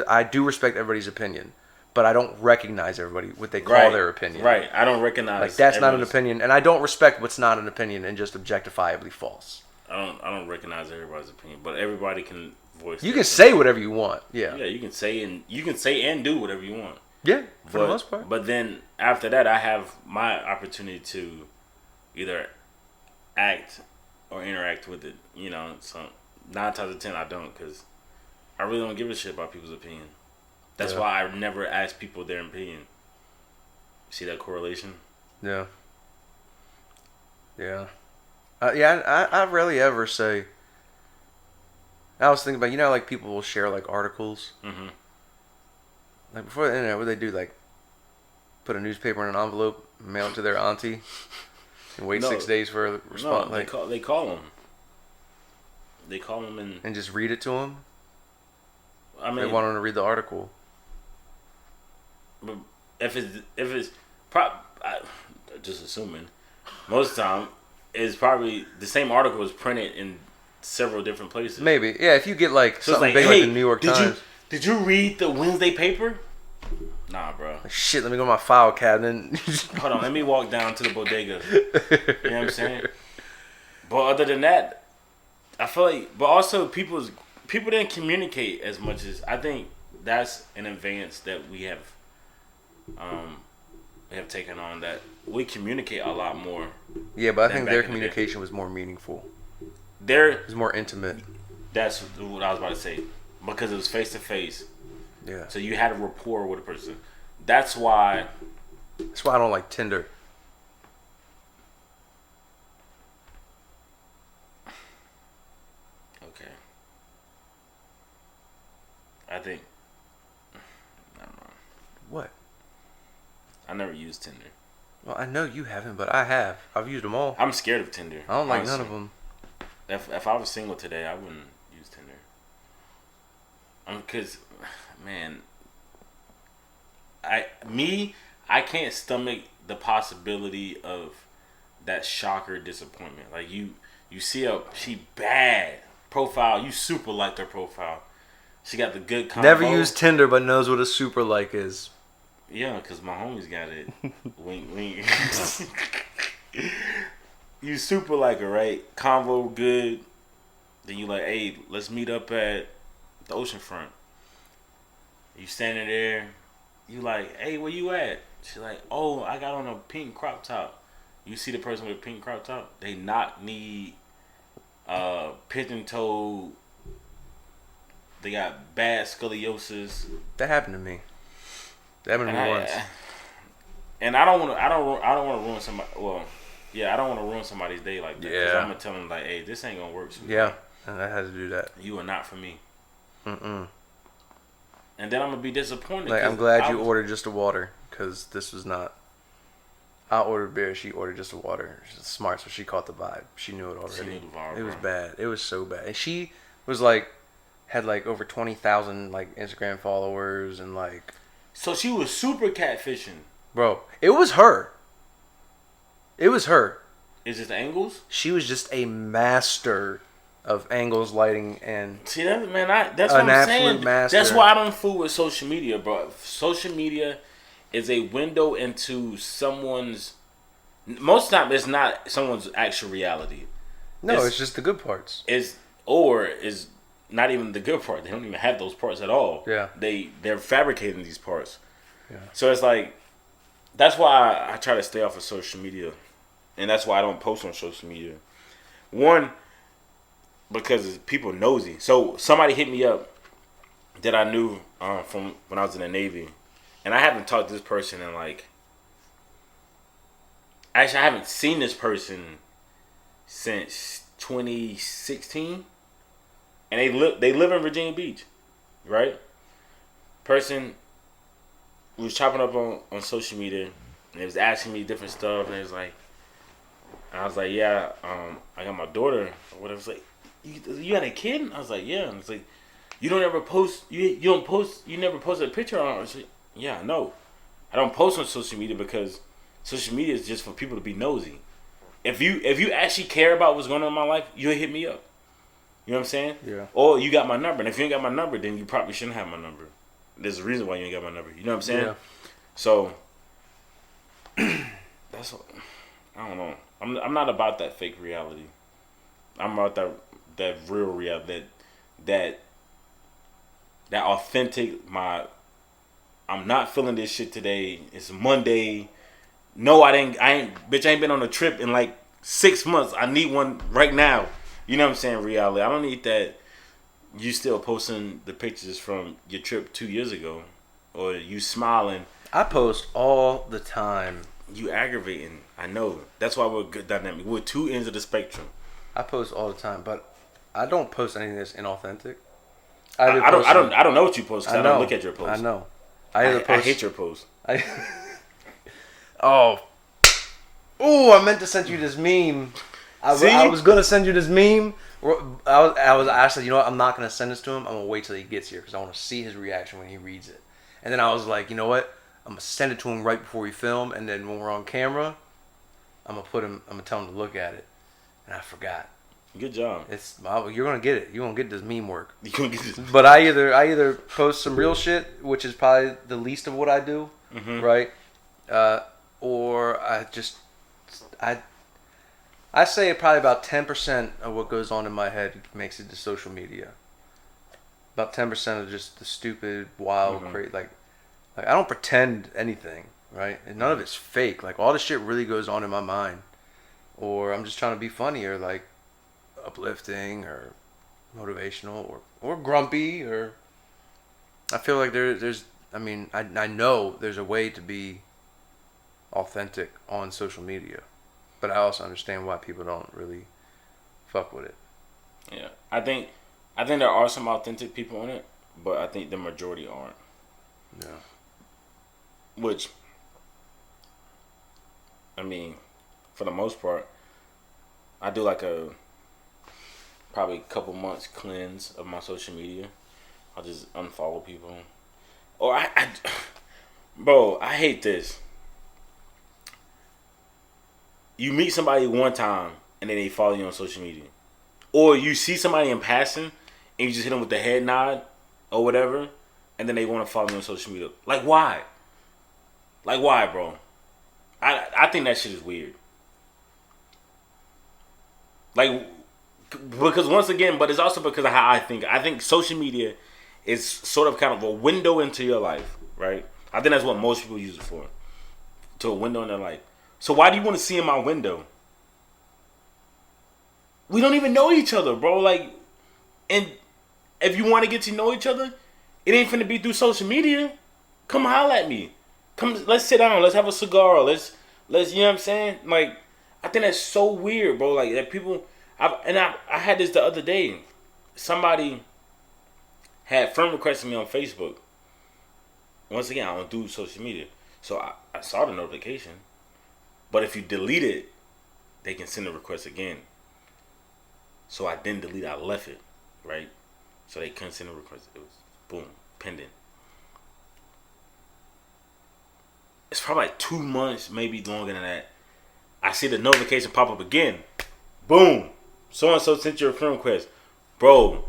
A: I do respect everybody's opinion, but I don't recognize what they call their opinion.
B: Right. I don't recognize.
A: Like, that's not an opinion, and I don't respect what's not an opinion and just objectifiably false.
B: I don't recognize everybody's opinion, but everybody can voice.
A: You can say whatever you want. Yeah.
B: Yeah, you can say and do whatever you want.
A: Yeah, for the most part.
B: But then after that, I have my opportunity to either act or interact with it. So 9 times out of 10, I don't, because I really don't give a shit about people's opinion. That's why I never ask people their opinion. See that correlation?
A: Yeah. Yeah. I rarely ever say. I was thinking about like people will share like articles. Mm-hmm. Like before the internet, what they do? Like put a newspaper in an envelope, mail it to their auntie, and wait 6 days for a response.
B: No, they call them. They call them
A: and just read it to them.
B: I mean,
A: they want them to read the article.
B: But if it's just assuming, most of the time it's probably the same article is printed in several different places.
A: Maybe, yeah. If you get like something big like the New York Times.
B: Did you read the Wednesday paper? Nah, bro.
A: Shit, let me go to my file cabinet.
B: Hold on, let me walk down to the bodega. You know what I'm saying? But other than that, I feel like, but also people didn't communicate as much as I think that's an advance that we have taken on, that we communicate a lot more.
A: Yeah, but I think their communication was more meaningful.
B: It
A: was more intimate.
B: That's what I was about to say. Because it was face to face.
A: Yeah. So
B: you had a rapport with a person. That's why
A: I don't like Tinder.
B: Okay. I don't know.
A: What?
B: I never used Tinder.
A: Well, I know you haven't, but I have. I've used them all.
B: I'm scared of Tinder.
A: I don't like none of them.
B: If I was single today, I wouldn't use Tinder. Because, man, I can't stomach the possibility of that shocker disappointment. Like you see she bad profile, you super liked her profile. She got the good combo.
A: Never used Tinder, but knows what a super like is.
B: Yeah, because my homies got it. Wink, wink. You super like her, right? Convo good. Then you like, hey, let's meet up at the oceanfront. You standing there. You like, hey, where you at? She's like, oh, I got on a pink crop top. You see the person with a pink crop top? They knock knee, pigeon toe. They got bad scoliosis.
A: That happened to me. That happened to me once.
B: And I don't want to ruin somebody. Well, yeah, I don't want to ruin somebody's day like that. Yeah. I'm gonna tell them like, hey, this ain't gonna work.
A: Yeah, and I had to do that.
B: You are not for me. And then I'm gonna be disappointed.
A: Like, I'm glad you ordered just a water, because this was not. I ordered beer. She ordered just a water. She's smart, so she caught the vibe. She knew it already.
B: She knew the vibe.
A: It was bad. It was so bad. And she was like, had like over 20,000 like Instagram followers and like.
B: So she was super catfishing.
A: Bro, it was her. It was her.
B: Is it the angles?
A: She was just a master of angles, lighting, and
B: see that man. That's what I'm saying.
A: Master.
B: That's why I don't fool with social media, bro. Social media is a window into someone's. Most of the time, it's not someone's actual reality.
A: No, it's just the good parts.
B: Is not even the good part. They don't even have those parts at all.
A: Yeah.
B: They're fabricating these parts.
A: Yeah.
B: So it's like, that's why I try to stay off of social media, and that's why I don't post on social media. One, because people nosy. So somebody hit me up that I knew from when I was in the Navy, and I haven't talked to this person in like. Actually, I haven't seen this person since 2016, and they live in Virginia Beach, right? Person was chopping up on social media, and it was asking me different stuff, and it was like, I was like, yeah, I got my daughter. Or whatever. It was like, you had a kid? I was like, yeah. And it's like, you don't ever post. You never posted a picture on. I was like, yeah, no, I don't post on social media because social media is just for people to be nosy. If you actually care about what's going on in my life, you'll hit me up. You know what I'm saying?
A: Yeah.
B: Or you got my number, and if you ain't got my number, then you probably shouldn't have my number. There's a reason why you ain't got my number. You know what I'm saying?
A: Yeah.
B: So that's what, I don't know. I'm not about that fake reality. I'm about that real reality. That authentic. I'm not feeling this shit today. It's Monday. No, I ain't been on a trip in like 6 months. I need one right now. You know what I'm saying? Reality. I don't need that. You still posting the pictures from your trip 2 years ago, or you smiling.
A: I post all the time.
B: You aggravating. I know. That's why we're a good dynamic. We're two ends of the spectrum.
A: I post all the time, but I don't post anything that's inauthentic.
B: I don't know what you post because I don't look at your posts.
A: I know.
B: I hate your posts.
A: Oh, I meant to send you this meme. I was gonna send you this meme. I said, you know what? I'm not gonna send this to him. I'm gonna wait till he gets here because I want to see his reaction when he reads it. And then I was like, you know what? I'm gonna send it to him right before we film, and then when we're on camera, I'm gonna tell him to look at it. And I forgot.
B: Good job.
A: You're gonna get it. You're gonna get this meme work.
B: You're gonna get this.
A: But I either post some real shit, which is probably the least of what I do, right? Or I say probably about 10% of what goes on in my head makes it to social media. About 10% of just the stupid, wild, crazy. Like I don't pretend anything, right? And none of it's fake. Like all this shit really goes on in my mind, or I'm just trying to be funny or like uplifting or motivational or grumpy or. I feel like there's. I mean, I know there's a way to be authentic on social media, but I also understand why people don't really fuck with it.
B: Yeah, I think there are some authentic people in it, but I think the majority aren't.
A: Yeah.
B: Which, I mean, for the most part, I do like probably a couple months cleanse of my social media. I'll just unfollow people, or bro, I hate this. You meet somebody one time and then they follow you on social media. Or you see somebody in passing and you just hit them with the head nod or whatever, and then they want to follow you on social media. Like, why? Like, why, bro? I think that shit is weird. Like, because once again, but it's also because of how I think. I think social media is sort of kind of a window into your life, right? I think that's what most people use it for. To a window in their life. So why do you want to see in my window? We don't even know each other, bro. Like, and if you want to get to know each other, it ain't finna be through social media. Come holler at me. Come, let's sit down. Let's have a cigar. Let's you know what I'm saying? Like, I think that's so weird, bro. Like that people. I had this the other day. Somebody had friend requested me on Facebook. Once again, I don't do social media, so I saw the notification. But if you delete it, they can send a request again. So I didn't delete it. I left it, right? So they couldn't send a request. It was boom, pending. It's probably like 2 months, maybe longer than that. I see the notification pop up again. Boom. So and so sent you a friend request. Bro,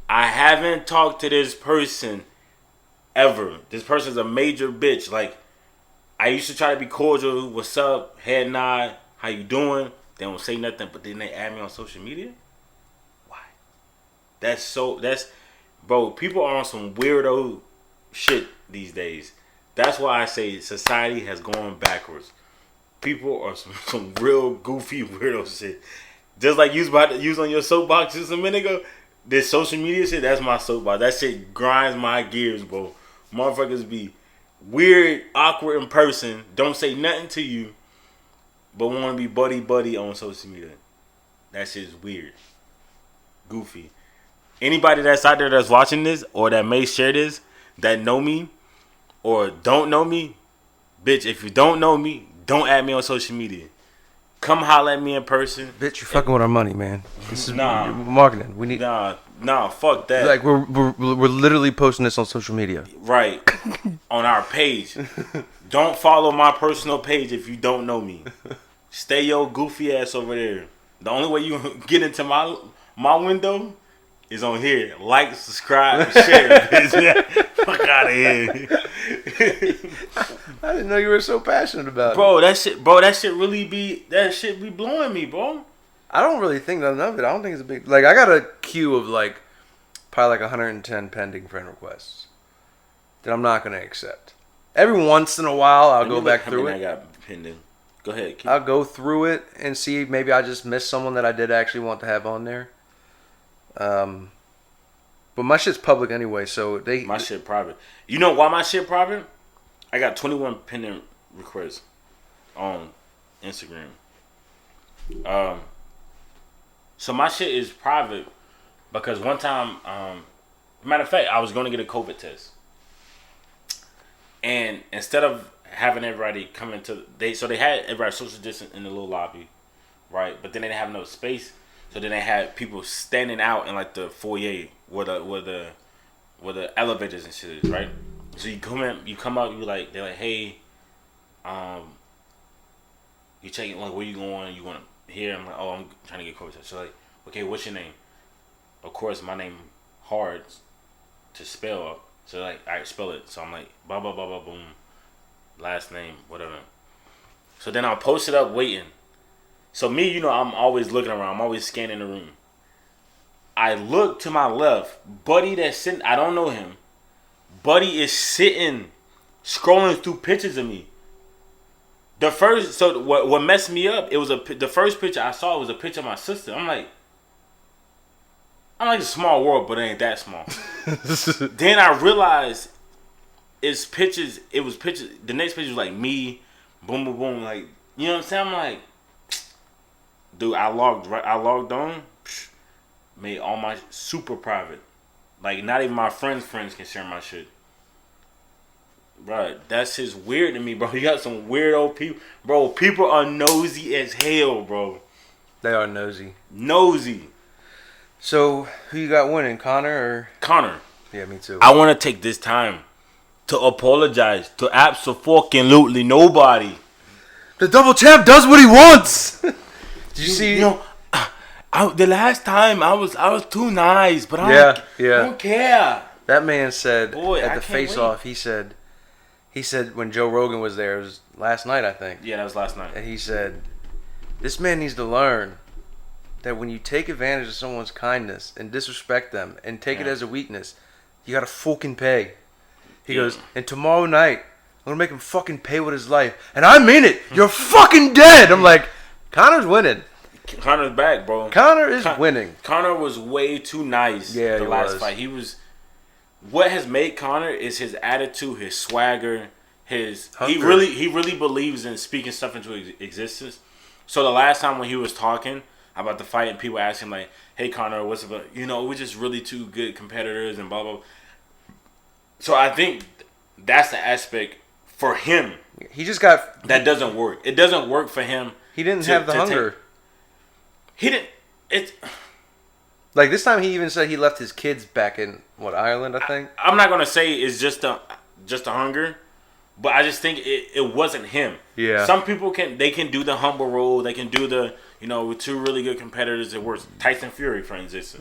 B: I haven't talked to this person ever. This person's a major bitch. Like, I used to try to be cordial. What's up? Head nod. How you doing? They don't say nothing, but then they add me on social media? Why? Bro, people are on some weirdo shit these days. That's why I say society has gone backwards. People are some real goofy weirdo shit. Just like you was about to use on your soapbox just a minute ago. This social media shit, that's my soapbox. That shit grinds my gears, bro. Motherfuckers be weird, awkward in person, don't say nothing to you, but want to be buddy on social media. That shit's weird. Goofy. Anybody that's out there that's watching this or that may share this, that know me or don't know me, bitch, if you don't know me, don't add me on social media. Come holler at me in person.
A: Bitch, you're fucking with our money, man. This is marketing. We need
B: fuck that.
A: Like we're literally posting this on social media.
B: Right. On our page. Don't follow my personal page if you don't know me. Stay your goofy ass over there. The only way you get into my window is on here. Like, subscribe, share, bitch. Fuck out of here.
A: I didn't know you were so passionate about it.
B: That shit be blowing me, bro.
A: I don't really think none of it. I don't think it's a big... Like, I got a queue of, like, probably like 110 pending friend requests that I'm not going to accept. Every once in a while, I'll go back through it.
B: I got pending. Go ahead.
A: I'll go through it and see maybe I just missed someone that I did actually want to have on there. But my shit's public anyway, so
B: my shit private. You know why my shit private? I got 21 pending requests on Instagram. So my shit is private because one time, matter of fact, I was going to get a COVID test, and instead of having everybody come into they had everybody social distance in the little lobby, right? But then they didn't have no space. So then they had people standing out in like the foyer where the elevators and shit is, right? So you come out, they're like, hey, you checking like where you going? You want to here? I'm like, oh, I'm trying to get COVID test. So like, okay, what's your name? Of course, my name hard to spell. So like, all right, spell it. So I'm like, blah blah blah blah boom, last name, whatever. So then I'll post it up waiting. So me, I'm always looking around. I'm always scanning the room. I look to my left. Buddy that's sitting, I don't know him. Buddy is sitting, scrolling through pictures of me. What messed me up, it was the first picture I saw was a picture of my sister. I'm like a small world, but it ain't that small. Then I realized it was pictures. The next picture was like me, boom, boom, boom. Like, you know what I'm saying? I'm like, dude, I logged on, made all my super private. Like, not even my friends can share my shit. Bro, that's just weird to me, bro. You got some weirdo people. Bro, people are nosy as hell, bro.
A: They are nosy.
B: Nosy.
A: So, who you got winning, Connor or...
B: Connor.
A: Yeah, me too.
B: I want to take this time to apologize to absolutely nobody.
A: The double champ does what he wants. Did you see?
B: The last time I was too nice, but I don't care.
A: That man said
B: Boy,
A: at the face-off, he said when Joe Rogan was there, it was last night, I think.
B: Yeah, that was last night.
A: And he said, this man needs to learn that when you take advantage of someone's kindness and disrespect them and take it as a weakness, you gotta fucking pay. He goes, and tomorrow night, I'm gonna make him fucking pay with his life. And I mean it. You're fucking dead. I'm like, Connor's winning.
B: Connor's back, bro.
A: Connor is winning.
B: Connor was way too nice.
A: Yeah,
B: the last fight. He was. What has made Connor is his attitude, his swagger, his hunger. He really believes in speaking stuff into existence. So the last time when he was talking about the fight and people asked him like, "Hey Connor, what's up?" We're just really two good competitors and blah blah. So I think that's the aspect for him.
A: He just got
B: that doesn't work. It doesn't work for him.
A: He didn't have the hunger.
B: He didn't.
A: Like this time, he even said he left his kids back in Ireland, I think.
B: I'm not gonna say it's just the hunger, but I just think it wasn't him.
A: Yeah.
B: Some people can do the humble role. They can do the with two really good competitors. It works. Tyson Fury, for instance,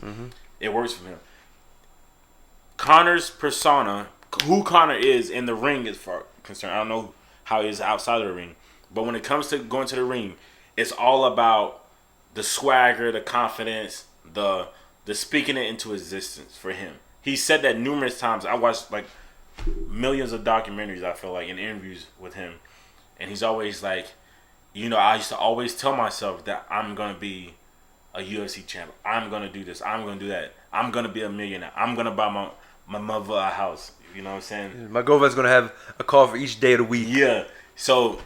B: it works for him. Conor's persona, who Conor is in the ring, is far concerned. I don't know how he is outside of the ring, but when it comes to going to the ring, it's all about the swagger, the confidence, the speaking it into existence for him. He said that numerous times. I watched like millions of documentaries, I feel like, in interviews with him, and he's always like, I used to always tell myself that I'm gonna be a UFC champ. I'm gonna do this. I'm gonna do that. I'm gonna be a millionaire. I'm gonna buy my mother a house. You know what I'm saying?
A: My girlfriend's gonna have a car for each day of the week.
B: Yeah. So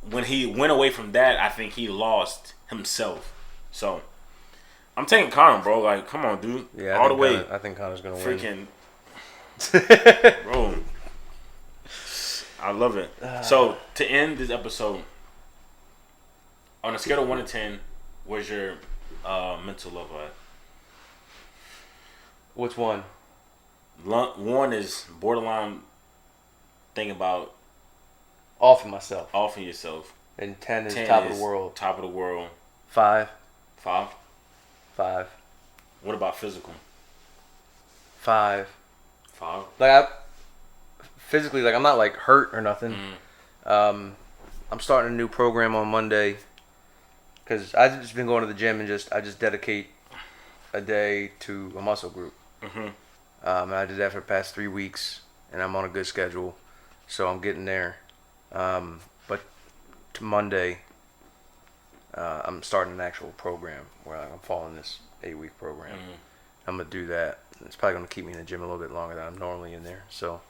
B: when he went away from that, I think he lost himself. So I'm taking Conor, bro. Like, come on, dude.
A: Yeah,
B: all the way.
A: I think Conor's gonna
B: win. Bro, I love it. So to end this episode, on a scale of 1 to 10, where's your mental level at?
A: Which one?
B: 1 is borderline thinking about
A: offing myself.
B: Offing yourself.
A: And 10 is top of the world.
B: Top of the world.
A: 5.
B: 5?
A: 5.
B: What about physical?
A: 5.
B: 5?
A: Like physically, like I'm not like hurt or nothing. I'm starting a new program on Monday because I've just been going to the gym and I just dedicate a day to a muscle group. And I did that for the past 3 weeks, and I'm on a good schedule, so I'm getting there. But to Monday, I'm starting an actual program where I'm following this 8-week program. I'm gonna do that. It's probably gonna keep me in the gym a little bit longer than I'm normally in there. So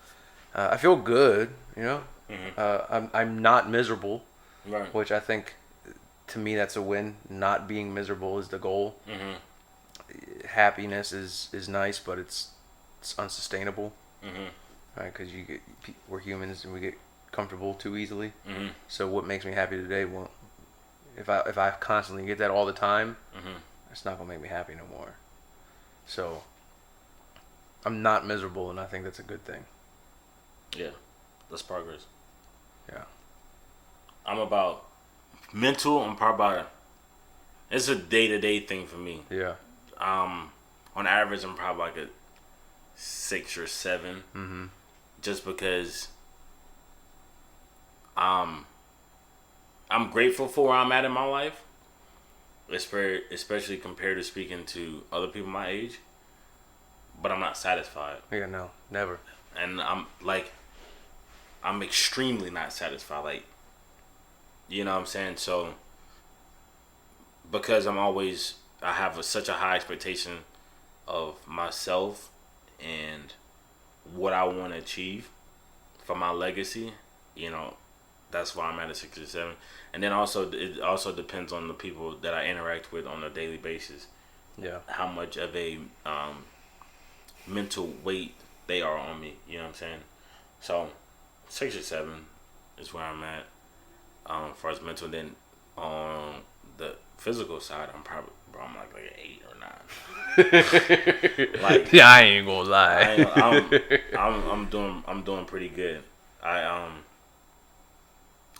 A: I feel good, I'm not miserable,
B: right.
A: Which I think to me that's a win. Not being miserable is the goal. Happiness is nice, but it's unsustainable, right? Because we're humans and we get comfortable too easily. So what makes me happy today won't. If I constantly get that all the time, it's not gonna make me happy no more. So I'm not miserable, and I think that's a good thing.
B: Yeah, that's progress.
A: Yeah,
B: I'm about mental. I'm probably about it's a day-to-day thing for me.
A: Yeah.
B: On average, I'm probably like a 6 or 7. Just because I'm grateful for where I'm at in my life, especially compared to speaking to other people my age. But I'm not satisfied.
A: Yeah, no, never.
B: And I'm extremely not satisfied. Like, you know what I'm saying? So, because I have such a high expectation of myself and what I want to achieve for my legacy, that's why I'm at a 6 or 7. And then it also depends on the people that I interact with on a daily basis.
A: Yeah.
B: How much of a mental weight they are on me, you know what I'm saying? So 6 or 7 is where I'm at as far as mental. Then on the physical side, I'm like an 8 or 9. Like,
A: yeah, I ain't gonna lie.
B: I'm doing pretty good.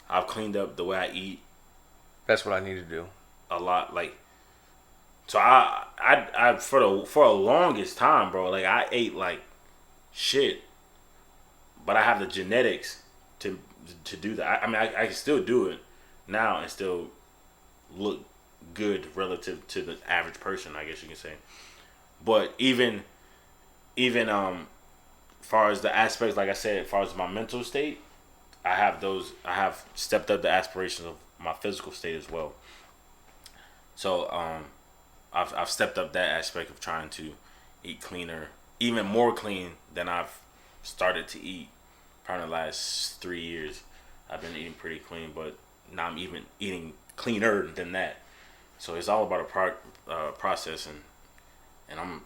B: I've cleaned up the way I eat.
A: That's what I need to do.
B: A lot, like. So I for the longest time, bro, like I ate like shit, but I have the genetics to do that. I can still do it now and still look good relative to the average person, I guess you can say. But even far as the aspects, like I said, as far as my mental state, I have stepped up the aspirations of my physical state as well. So I've stepped up that aspect of trying to eat cleaner, even more clean than I've started to eat. Probably the last 3 years, I've been eating pretty clean, but now I'm even eating cleaner than that. So it's all about a process, and I'm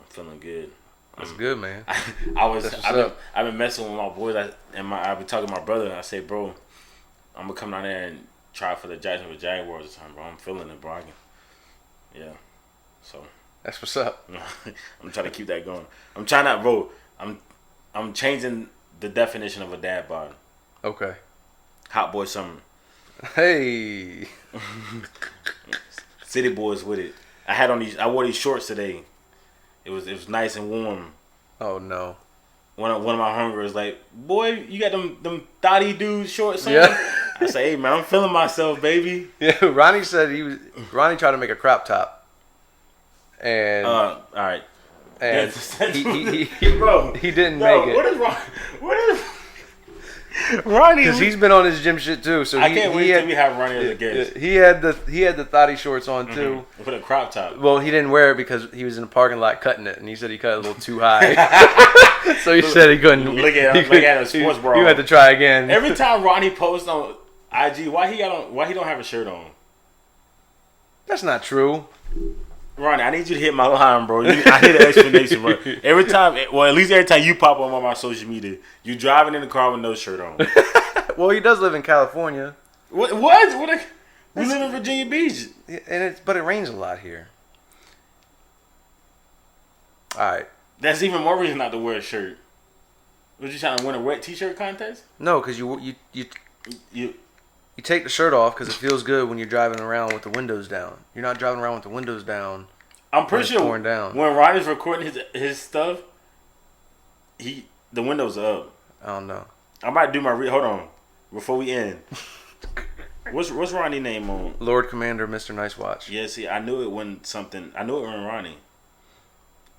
B: feeling good.
A: That's good, man.
B: I've been messing with my boys, I've been talking to my brother, and I say, bro, I'm gonna come down there and try for the Jacksonville Jaguars this time, bro. I'm feeling it, bro. Yeah. So
A: That's what's up.
B: I'm trying to keep that going. I'm trying to, bro. I'm changing the definition of a dad bod.
A: Okay.
B: Hot boy summer.
A: Hey.
B: City boys with it. I wore these shorts today. It was nice and warm.
A: Oh no.
B: One of my homegirls like, boy, you got them T.A.T.U shorts on.
A: Yeah.
B: I say, hey man, I'm feeling myself, baby.
A: Yeah. Ronnie said Ronnie tried to make a crop top. And
B: all right.
A: And
B: bro,
A: he didn't make it.
B: What is wrong? What is Ronnie?
A: Because he's been on his gym shit too. So
B: I can't wait till we have Ronnie as a guest.
A: He had the T.A.T.U shorts on too.
B: With a crop top.
A: Well, he didn't wear it because he was in the parking lot cutting it, and he said he cut it a little too high. So he said he couldn't.
B: Look at a sports bra.
A: You had to try again.
B: Every time Ronnie posts on IG, why he don't have a shirt on?
A: That's not true.
B: Ronnie, I need you to hit my line, bro. I need an explanation, bro. Every time, well, at least every time you pop up on my social media, you driving in the car with no shirt on.
A: Well, he does live in California.
B: What? We live in Virginia Beach,
A: but it rains a lot here. All right.
B: That's even more reason not to wear a shirt. Was you trying to win a wet T-shirt contest?
A: No, because you take the shirt off because it feels good when you're driving around with the windows down. You're not driving around with the windows down.
B: I'm pretty sure
A: pouring down.
B: When Ronnie's recording his stuff, the windows are up.
A: I don't know.
B: I might do my hold on before we end. What's Ronnie's name on?
A: Lord Commander, Mr. Nice Watch.
B: Yeah, see, I knew it when Ronnie.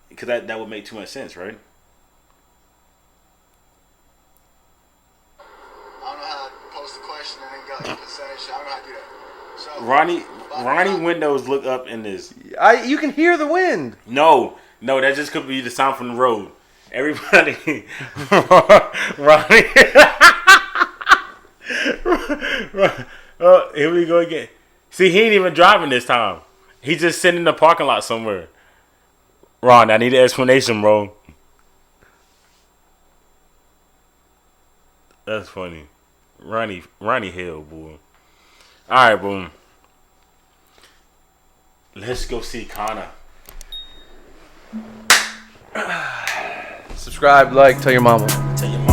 B: Because that would make too much sense, right?
D: I don't know how to post a question and then go percentage. I don't know how to do that. So
B: Ronnie windows look up in this.
A: You can hear the wind.
B: No, that just could be the sound from the road. Everybody, Ronnie. Oh, here we go again. See, he ain't even driving this time. He's just sitting in the parking lot somewhere. Ron, I need an explanation, bro. That's funny. Ronnie hell, boy. All right, boom. Let's go see Connor.
A: Subscribe, like, tell your mama.
B: Tell your mama.